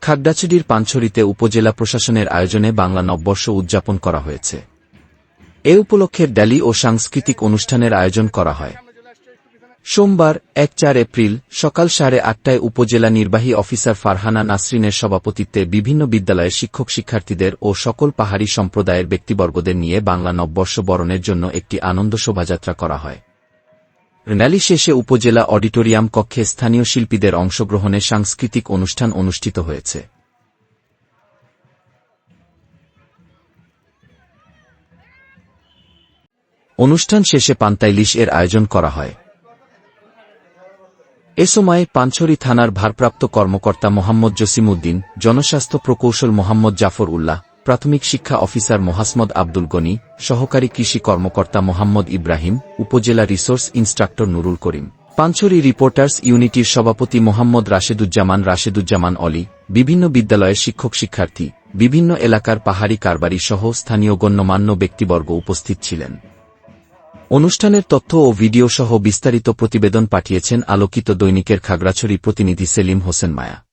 খাগড়াছড়ির পানছড়িতে উপজেলা প্রশাসনের আয়োজনে বাংলা নববর্ষ উদযাপন করা হয়েছে। এ উপলক্ষে র্যালি ও সাংস্কৃতিক অনুষ্ঠানের আয়োজন করা হয়। সোমবার ১-৪ এপ্রিল সকাল ৮:৩০টায় উপজেলা নির্বাহী অফিসার ফারহানা নাসরিনের সভাপতিত্বে বিভিন্ন বিদ্যালয়ের শিক্ষক-শিক্ষার্থীদের ও সকল পাহাড়ি সম্প্রদায়ের ব্যক্তিবর্গদের নিয়ে বাংলা নববর্ষ বরণের জন্য একটি আনন্দ শোভাযাত্রা করা হয়। র্যালি শেষে উপজেলা অডিটোরিয়াম কক্ষে স্থানীয় শিল্পীদের অংশগ্রহণে সাংস্কৃতিক অনুষ্ঠান অনুষ্ঠিত হয়েছে। অনুষ্ঠান শেষে পান্তা ইলিশ এর আয়োজন করা হয়। এ সময় পানছড়ি থানার ভারপ্রাপ্ত কর্মকর্তা মোহাম্মদ জসিমউদ্দিন, জনস্বাস্থ্য প্রকৌশল মোহাম্মদ জাফর উল্লাহ, প্রাথমিক শিক্ষা অফিসার মোহাম্মদ আব্দুল গনি, সহকারী কৃষি কর্মকর্তা মোহাম্মদ ইব্রাহিম, উপজেলা রিসোর্স ইন্সট্রাক্টর নুরুল করিম, পানছড়ি রিপোর্টার্স ইউনিটির সভাপতি মোহাম্মদ রাশেদুজ্জামান অলি, বিভিন্ন বিদ্যালয়ের শিক্ষক-শিক্ষার্থী, বিভিন্ন এলাকার পাহাড়ি কারবারি সহ স্থানীয় গণ্যমান্য ব্যক্তিবর্গ উপস্থিত ছিলেন। অনুষ্ঠানের তথ্য ও ভিডিও সহ বিস্তারিত প্রতিবেদন পাঠিয়েছেন আলোকিত দৈনিকের খাগড়াছড়ি প্রতিনিধি সেলিম হোসেন মায়া।